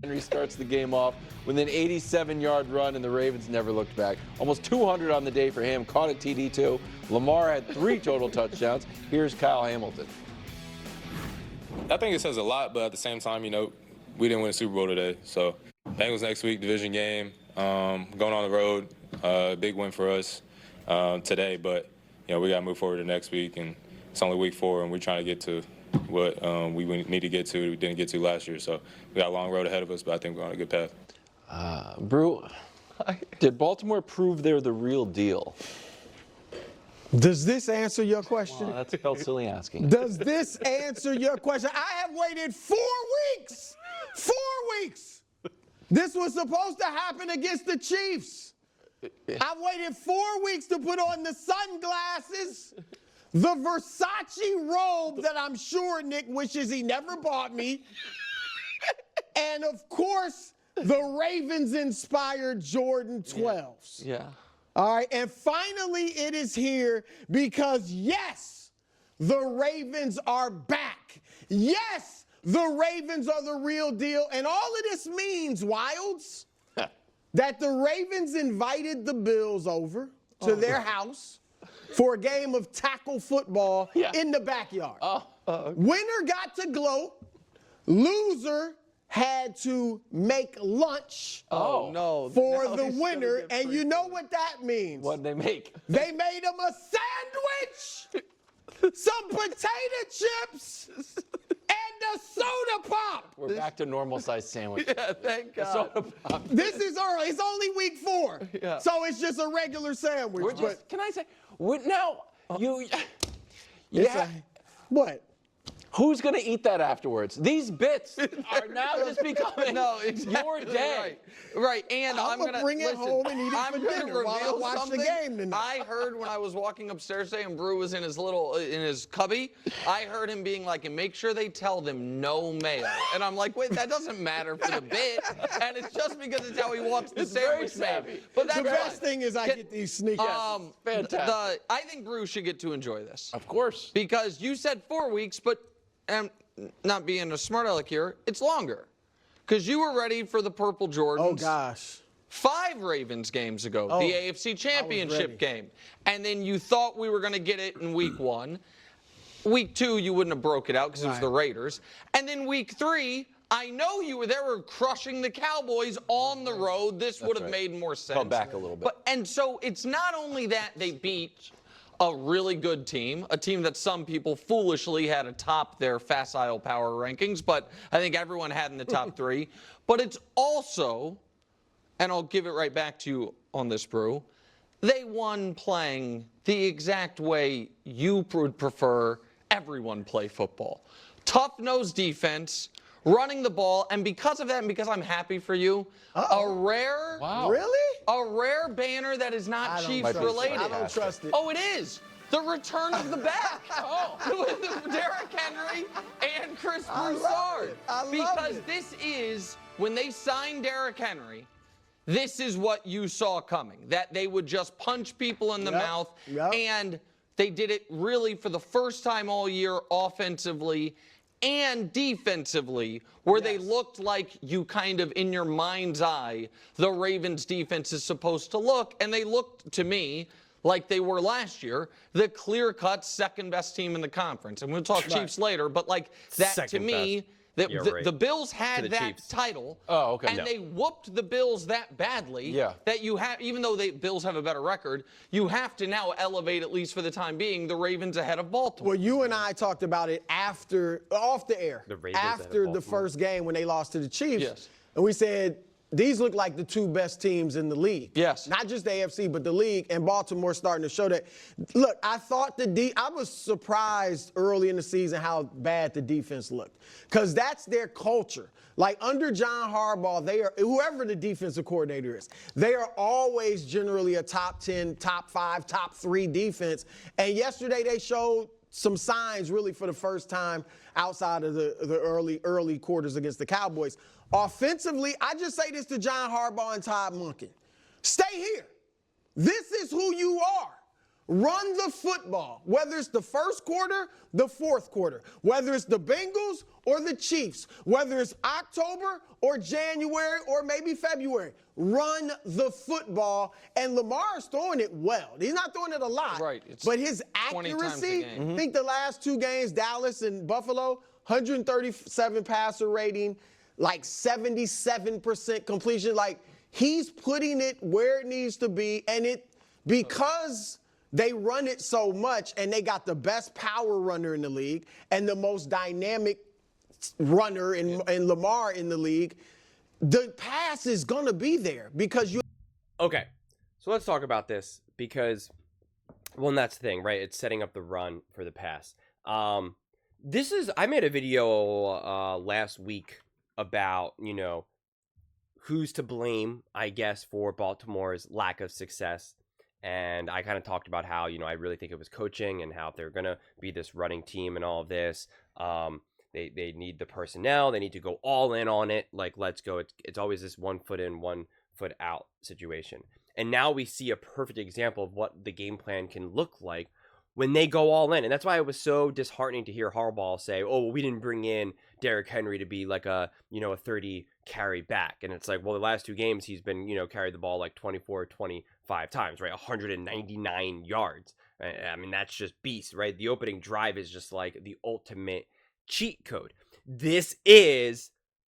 Henry starts the game off with an 87-yard run, and the Ravens never looked back. Almost 200 on the day for him. Caught a TD too. Lamar had 3 total touchdowns. Here's Kyle Hamilton. I think it says a lot, but at the same time, we didn't win a Super Bowl today. So Bengals next week, division game, going on the road, big win for us today. But we got to move forward to next week, and it's only week 4, and we're trying to get to what we need to get to. We didn't get to last year, so we got a long road ahead of us. But I think we're on a good path. Brew, did Baltimore prove they're the real deal? Does this answer your question? That felt silly asking. Does this answer your question? I have waited 4 weeks. 4 weeks. This was supposed to happen against the Chiefs. I've waited 4 weeks to put on the sunglasses, the Versace robe that I'm sure Nick wishes he never bought me, and of course, the Ravens-inspired Jordan 12s. Yeah. All right, and finally it is here because, yes, the Ravens are back. Yes, the Ravens are the real deal. And all of this means, Wilds, that the Ravens invited the Bills over to their house for a game of tackle football in the backyard. Winner got to gloat. Loser had to make lunch for the winner. And you know what that means. What'd they make? They made him a sandwich, some potato chips, and a soda pop. We're back to normal-sized sandwich. Yeah, thank God. This is early. It's only week 4. Yeah. So it's just a regular sandwich. Can I say, now, What? Who's going to eat that afterwards? These bits are now just becoming your day. Right, and I'm going to bring it home and eat it for dinner while I watch the game tonight. I heard when I was walking upstairs today and Brew was in his cubby, I heard him being like, and make sure they tell them no mayo. And I'm like, wait, that doesn't matter for the bit. And it's just because it's how he wants the sandwich made. But that's the best thing is I get these sneakers. Fantastic. I think Brew should get to enjoy this. Of course. Because you said 4 weeks, but and not being a smart aleck here, it's longer. Because you were ready for the Purple Jordans. Oh, gosh. 5 Ravens games ago, the AFC Championship game. And then you thought we were going to get it in week 1. Week 2, you wouldn't have broke it out because it was the Raiders. And then week 3, I know you were there crushing the Cowboys on the road. This would have made more sense. Come back a little bit. And so it's not only that they beat a really good team, a team that some people foolishly had atop their facile power rankings, but I think everyone had in the top 3. But it's also, and I'll give it right back to you on this, Brew, they won playing the exact way you would prefer everyone play football. Tough-nosed defense, running the ball, and because of that, and because I'm happy for you, a rare, a rare banner that is not Chiefs related. I don't trust it. Oh, it is. The return of the back. With Derrick Henry and Chris Broussard. Because this is, when they signed Derrick Henry, this is what you saw coming. That they would just punch people in the mouth. And they did it really for the first time all year offensively and defensively, where they looked like you kind of, in your mind's eye, the Ravens defense is supposed to look. And they looked, to me, like they were last year, the clear-cut second-best team in the conference. And we'll talk Chiefs later, but like that, to me, the Bills had that title, and they whooped the Bills that badly that you have, even though the Bills have a better record, you have to now elevate, at least for the time being, the Ravens ahead of Baltimore. Well, you and I talked about it off the air, after the first game when they lost to the Chiefs. And we said, these look like the 2 best teams in the league. Not just the AFC, but the league, and Baltimore starting to show that. Look, I thought I was surprised early in the season how bad the defense looked, because that's their culture. Like under John Harbaugh, they are, whoever the defensive coordinator is, they are always generally a top 10, top 5, top 3 defense. And yesterday they showed some signs really for the first time outside of the early quarters against the Cowboys. Offensively, I just say this to John Harbaugh and Todd Monken. Stay here. This is who you are. Run the football, whether it's the first quarter, the fourth quarter, whether it's the Bengals or the Chiefs, whether it's October or January or maybe February. Run the football, and Lamar is throwing it well. He's not throwing it a lot, right? But his accuracy, I think the last 2 games, Dallas and Buffalo, 137 passer rating, like 77% completion. Like, he's putting it where it needs to be, and because they run it so much, and they got the best power runner in the league and the most dynamic runner in Lamar in the league, the pass is going to be there because you. Okay, so let's talk about this because, well, and that's the thing, right? It's setting up the run for the pass. I made a video last week about, who's to blame, I guess, for Baltimore's lack of success. And I kind of talked about how, I really think it was coaching and how they're going to be this running team and all of this. They need the personnel. They need to go all in on it. Like, let's go. It's always this 1 foot in, 1 foot out situation. And now we see a perfect example of what the game plan can look like when they go all in. And that's why it was so disheartening to hear Harbaugh say, oh, well, we didn't bring in Derrick Henry to be like a 30 carry back. And it's like, well, the last 2 games he's been, carried the ball like 24, 25 times, right? 199 yards. I mean, that's just beast, right? The opening drive is just like the ultimate cheat code. This is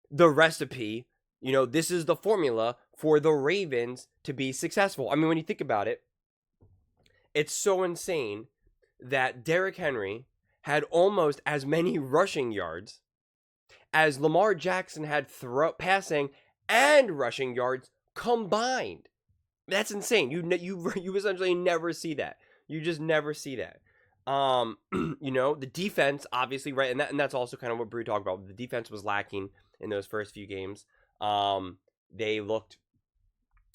the recipe, this is the formula for the Ravens to be successful. I mean, when you think about it, it's so insane that Derrick Henry had almost as many rushing yards as Lamar Jackson had passing and rushing yards combined. That's insane. You essentially never see that. You just never see that. The defense, obviously, right, and that's also kind of what Brew talked about. The defense was lacking in those first few games. They looked,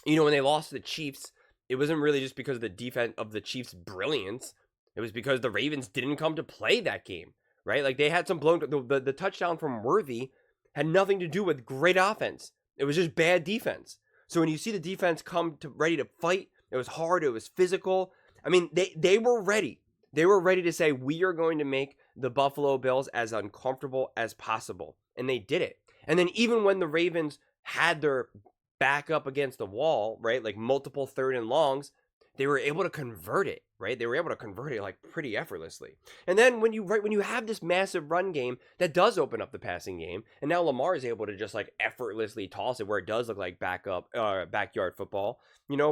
when they lost to the Chiefs, it wasn't really just because of the defense of the Chiefs' brilliance. It was because the Ravens didn't come to play that game, right? Like, they had some blown. The touchdown from Worthy had nothing to do with great offense. It was just bad defense. So when you see the defense come to ready to fight, it was hard. It was physical. I mean, they were ready. They were ready to say, we are going to make the Buffalo Bills as uncomfortable as possible. And they did it. And then even when the Ravens had their back up against the wall, right, like multiple 3rd and longs, they were able to convert it, right? They were able to convert it like pretty effortlessly. And then when you have this massive run game that does open up the passing game, and now Lamar is able to just like effortlessly toss it where it does look like backyard football,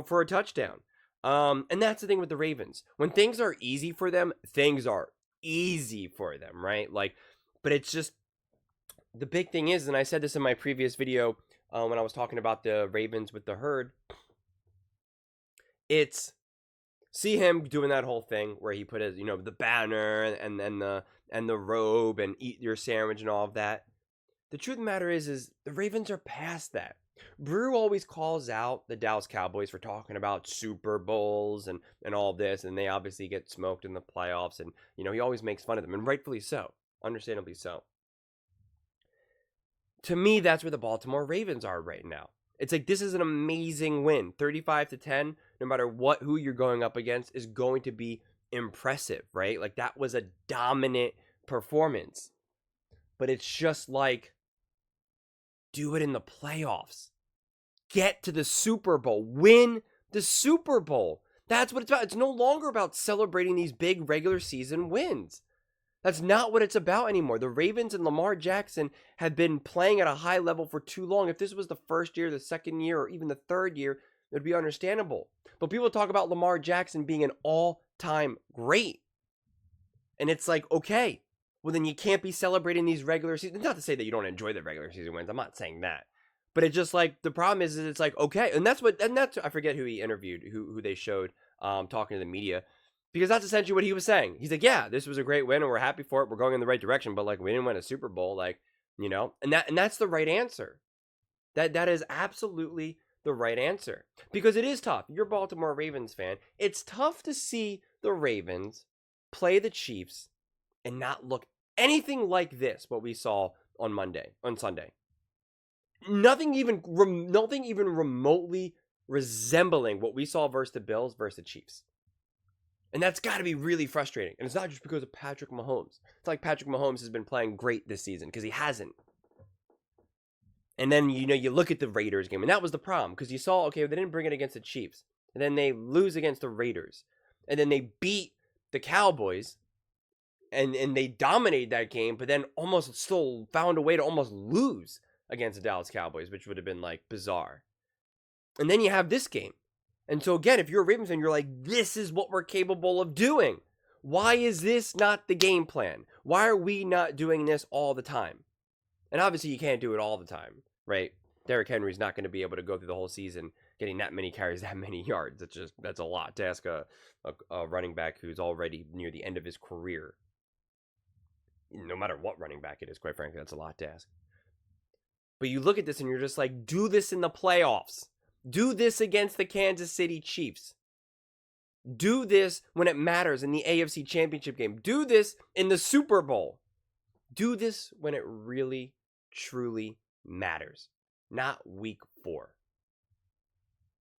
for a touchdown. And that's the thing with the Ravens. When things are easy for them, things are easy for them, right? Like, but it's just, the big thing is, and I said this in my previous video when I was talking about the Ravens with the herd, it's, see him doing that whole thing where he put his, the banner and the robe and eat your sandwich and all of that. The truth of the matter is the Ravens are past that. Brew always calls out the Dallas Cowboys for talking about Super Bowls and all this, and they obviously get smoked in the playoffs, and he always makes fun of them, and rightfully so, understandably so. To me, that's where the Baltimore Ravens are right now. It's like, this is an amazing win. 35-10, no matter who you're going up against, is going to be impressive, right? Like, that was a dominant performance. But it's just like, do it in the playoffs. Get to the Super Bowl. Win the Super Bowl. That's what it's about. It's no longer about celebrating these big regular season wins. That's not what it's about anymore. The Ravens and Lamar Jackson have been playing at a high level for too long. If this was the first year, the second year, or even the third year, it would be understandable. But people talk about Lamar Jackson being an all-time great. And it's like, okay, well, then you can't be celebrating these regular season. Not to say that you don't enjoy the regular season wins. I'm not saying that. But it's just like, the problem is it's like, okay. And that's I forget who he interviewed, who they showed talking to the media. Because that's essentially what he was saying. He's like, yeah, this was a great win and we're happy for it. We're going in the right direction. But like, we didn't win a Super Bowl. Like, and that's the right answer. That is absolutely the right answer. Because it is tough. You're a Baltimore Ravens fan. It's tough to see the Ravens play the Chiefs and not look anything like this, what we saw on Sunday. Nothing even remotely resembling what we saw versus the Bills versus the Chiefs. And that's got to be really frustrating. And it's not just because of Patrick Mahomes. It's like Patrick Mahomes has been playing great this season because he hasn't. And then, you look at the Raiders game, and that was the problem because you saw, okay, they didn't bring it against the Chiefs. And then they lose against the Raiders. And then they beat the Cowboys. And they dominated that game, but then almost still found a way to almost lose against the Dallas Cowboys, which would have been, like, bizarre. And then you have this game. And so, again, if you're a Ravens fan, you're like, this is what we're capable of doing. Why is this not the game plan? Why are we not doing this all the time? And obviously, you can't do it all the time, right? Derrick Henry's not going to be able to go through the whole season getting that many carries, that many yards. That's a lot to ask a running back who's already near the end of his career. No matter what running back it is, quite frankly, that's a lot to ask. But you look at this and you're just like, do this in the playoffs. Do this against the Kansas City Chiefs. Do this when it matters in the AFC Championship game. Do this in the Super Bowl. Do this when it really, truly matters. Not week 4.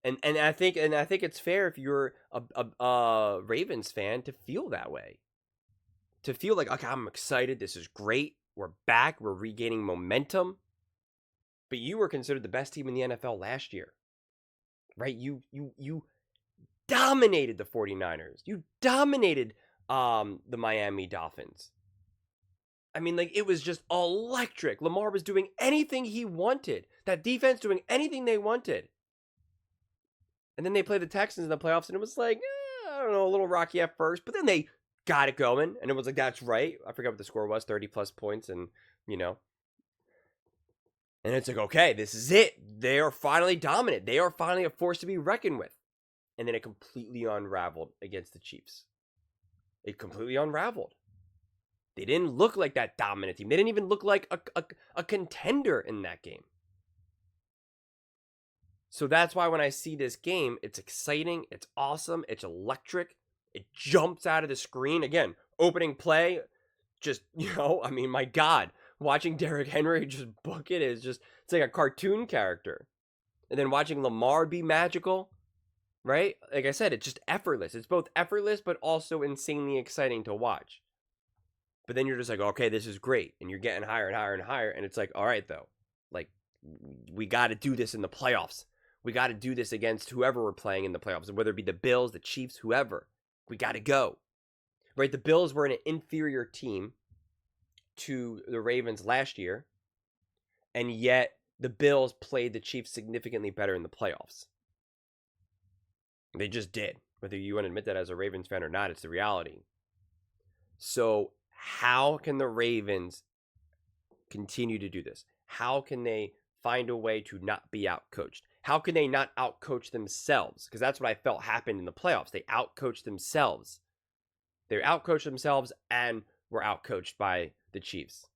And I think it's fair if you're a Ravens fan to feel that way. To feel like, okay, I'm excited. This is great. We're back. We're regaining momentum. But you were considered the best team in the NFL last year. Right? You dominated the 49ers. You dominated the Miami Dolphins. I mean, like, it was just electric. Lamar was doing anything he wanted. That defense doing anything they wanted. And then they played the Texans in the playoffs, and it was like, I don't know, a little rocky at first. But then they got it going, and it was like, that's right. I forgot what the score was, 30-plus points, and, And it's like, okay, this is it. They are finally dominant. They are finally a force to be reckoned with. And then it completely unraveled against the Chiefs. It completely unraveled. They didn't look like that dominant team. They didn't even look like a contender in that game. So that's why when I see this game, it's exciting, it's awesome, it's electric. It jumps out of the screen. Again, opening play, just, I mean, my God. Watching Derrick Henry just book it is just, it's like a cartoon character. And then watching Lamar be magical, right? Like I said, it's just effortless. It's both effortless, but also insanely exciting to watch. But then you're just like, okay, this is great. And you're getting higher and higher and higher. And it's like, all right, though. Like, we got to do this in the playoffs. We got to do this against whoever we're playing in the playoffs. Whether it be the Bills, the Chiefs, whoever. We got to go. Right? The Bills were an inferior team to the Ravens last year. And yet, the Bills played the Chiefs significantly better in the playoffs. They just did. Whether you want to admit that as a Ravens fan or not, it's the reality. So, how can the Ravens continue to do this? How can they find a way to not be outcoached? How can they not outcoach themselves? Because that's what I felt happened in the playoffs. They outcoached themselves. They outcoached themselves and were outcoached by the Chiefs.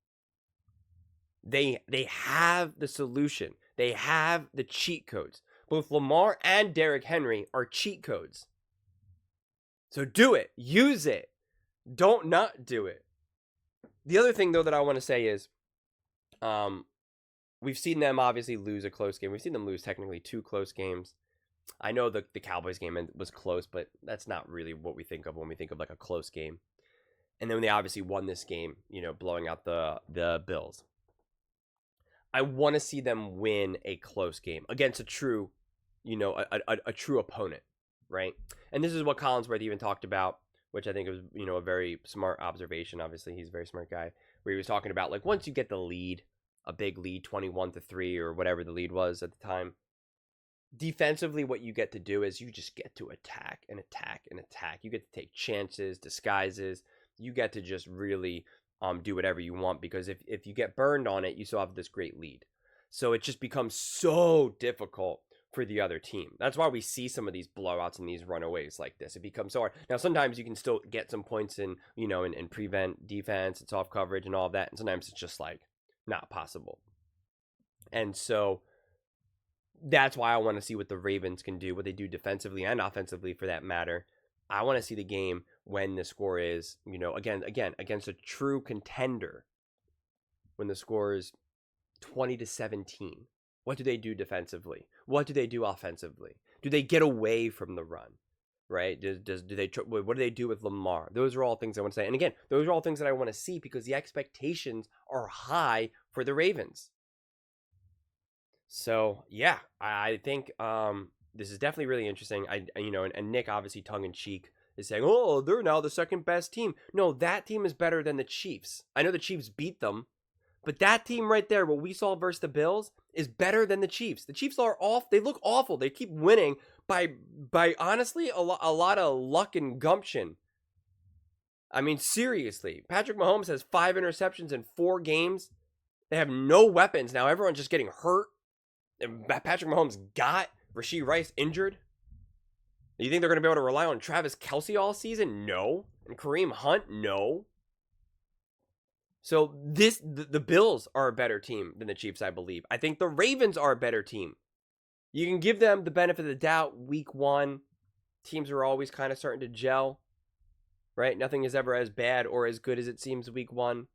They have the solution. They have the cheat codes. Both Lamar and Derrick Henry are cheat codes. So do it. Use it. Don't not do it. The other thing, though, that I want to say is we've seen them obviously lose a close game. We've seen them lose technically 2 close games. I know the Cowboys game was close, but that's not really what we think of when we think of like a close game. And then they obviously won this game, blowing out the Bills. I want to see them win a close game against a true, a true opponent, right? And this is what Collinsworth even talked about, which I think was, a very smart observation. Obviously, he's a very smart guy, where he was talking about, like, once you get the lead, a big lead, 21-3 or whatever the lead was at the time, defensively, what you get to do is you just get to attack and attack and attack. You get to take chances, disguises. You get to just really do whatever you want, because if you get burned on it, you still have this great lead. So it just becomes so difficult for the other team. That's why we see some of these blowouts and these runaways like this. It becomes so hard. Now, sometimes you can still get some points in, in prevent defense and soft coverage and all of that. And sometimes it's just like not possible. And so that's why I want to see what the Ravens can do, what they do defensively and offensively for that matter. I want to see the game when the score is, again, against a true contender, when the score is 20-17. What do they do defensively? What do they do offensively? Do they get away from the run? right? What do they do with Lamar? Those are all things I want to say. And again, those are all things that I want to see because the expectations are high for the Ravens. So yeah, I think this is definitely really interesting. And Nick, obviously tongue in cheek, is saying, "Oh, they're now the second best team." No, that team is better than the Chiefs. I know the Chiefs beat them, but that team right there, what we saw versus the Bills, is better than the Chiefs. The Chiefs are off. They look awful. They keep winning by honestly a lot of luck and gumption. I mean, seriously, Patrick Mahomes has 5 interceptions in 4 games. They have no weapons now. Everyone's just getting hurt. And Patrick Mahomes got Rashee Rice injured. You think they're going to be able to rely on Travis Kelce all season? No. And Kareem Hunt? No. So the Bills are a better team than the Chiefs, I believe. I think the Ravens are a better team. You can give them the benefit of the doubt week 1. Teams are always kind of starting to gel, right? Nothing is ever as bad or as good as it seems week 1.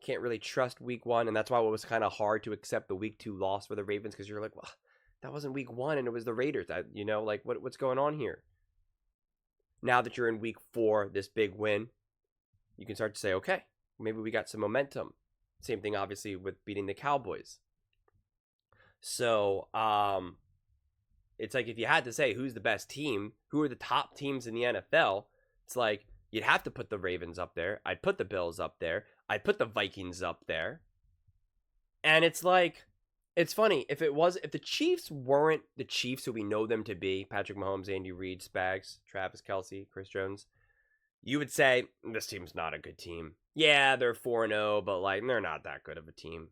Can't really trust week 1, and that's why it was kind of hard to accept the week 2 loss for the Ravens, because you're like, well, that wasn't week 1 and it was the Raiders. What's going on here? Now that you're in week 4, this big win, you can start to say, okay, maybe we got some momentum. Same thing, obviously, with beating the Cowboys. So, it's like if you had to say who's the best team, who are the top teams in the NFL, it's like you'd have to put the Ravens up there. I'd put the Bills up there. I'd put the Vikings up there. And it's like, it's funny, if the Chiefs weren't the Chiefs who we know them to be, Patrick Mahomes, Andy Reid, Spags, Travis Kelce, Chris Jones, you would say, this team's not a good team. Yeah, they're 4-0, but like, they're not that good of a team.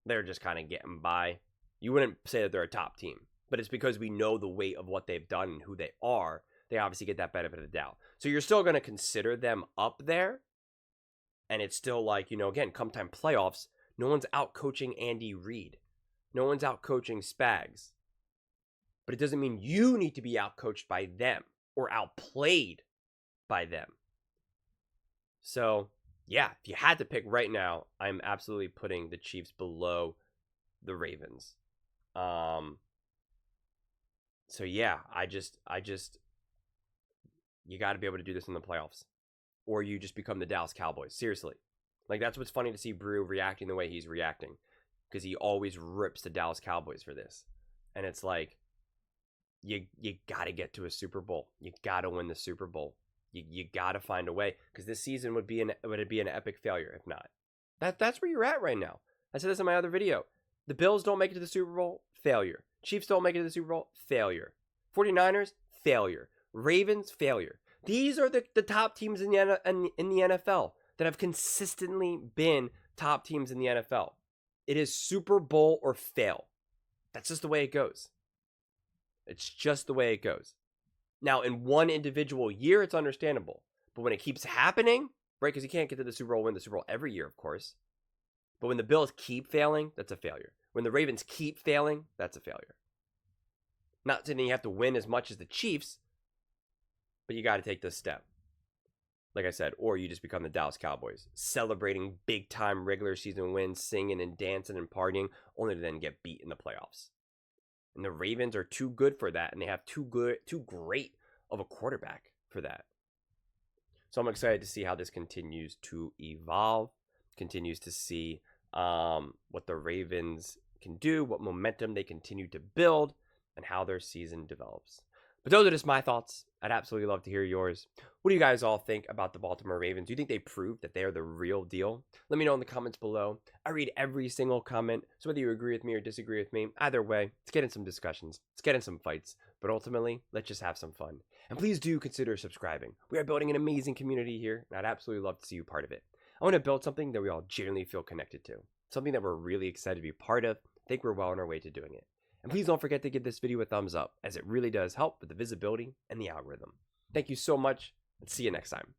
They're just kind of getting by. You wouldn't say that they're a top team, but it's because we know the weight of what they've done and who they are. They obviously get that benefit of the doubt. So you're still going to consider them up there. And it's still like, again, come time playoffs, no one's out coaching Andy Reid. No one's out coaching Spags. But it doesn't mean you need to be out coached by them or outplayed by them. So, yeah, if you had to pick right now, I'm absolutely putting the Chiefs below the Ravens. So yeah, I just you got to be able to do this in the playoffs, or you just become the Dallas Cowboys. Seriously, like that's what's funny to see Brew reacting the way he's reacting, because he always rips the Dallas Cowboys for this, and it's like you got to get to a Super Bowl. You got to win the Super Bowl. You got to find a way, because this season would be an epic failure if not. That's where you're at right now. I said this in my other video. The Bills don't make it to the Super Bowl, failure. Chiefs don't make it to the Super Bowl, failure. 49ers, failure. Ravens, failure. These are the top teams in the NFL that have consistently been top teams in the NFL. It is Super Bowl or fail. That's just the way it goes. It's just the way it goes. Now, in one individual year, it's understandable. But when it keeps happening, right, because you can't get to the Super Bowl, win the Super Bowl every year, of course. But when the Bills keep failing, that's a failure. When the Ravens keep failing, that's a failure. Not saying you have to win as much as the Chiefs, but you got to take this step. Like I said, or you just become the Dallas Cowboys, celebrating big-time regular season wins, singing and dancing and partying, only to then get beat in the playoffs. And the Ravens are too good for that, and they have too great of a quarterback for that. So I'm excited to see how this continues to evolve, continues to see what the Ravens can do, what momentum they continue to build, and how their season develops. But those are just my thoughts. I'd absolutely love to hear yours. What do you guys all think about the Baltimore Ravens? Do you think they proved that they are the real deal? Let me know in the comments below. I read every single comment, so whether you agree with me or disagree with me, either way, let's get in some discussions. Let's get in some fights. But ultimately, let's just have some fun. And please do consider subscribing. We are building an amazing community here, and I'd absolutely love to see you part of it. I want to build something that we all genuinely feel connected to. Something that we're really excited to be part of. I think we're well on our way to doing it. And please don't forget to give this video a thumbs up, as it really does help with the visibility and the algorithm. Thank you so much, and see you next time.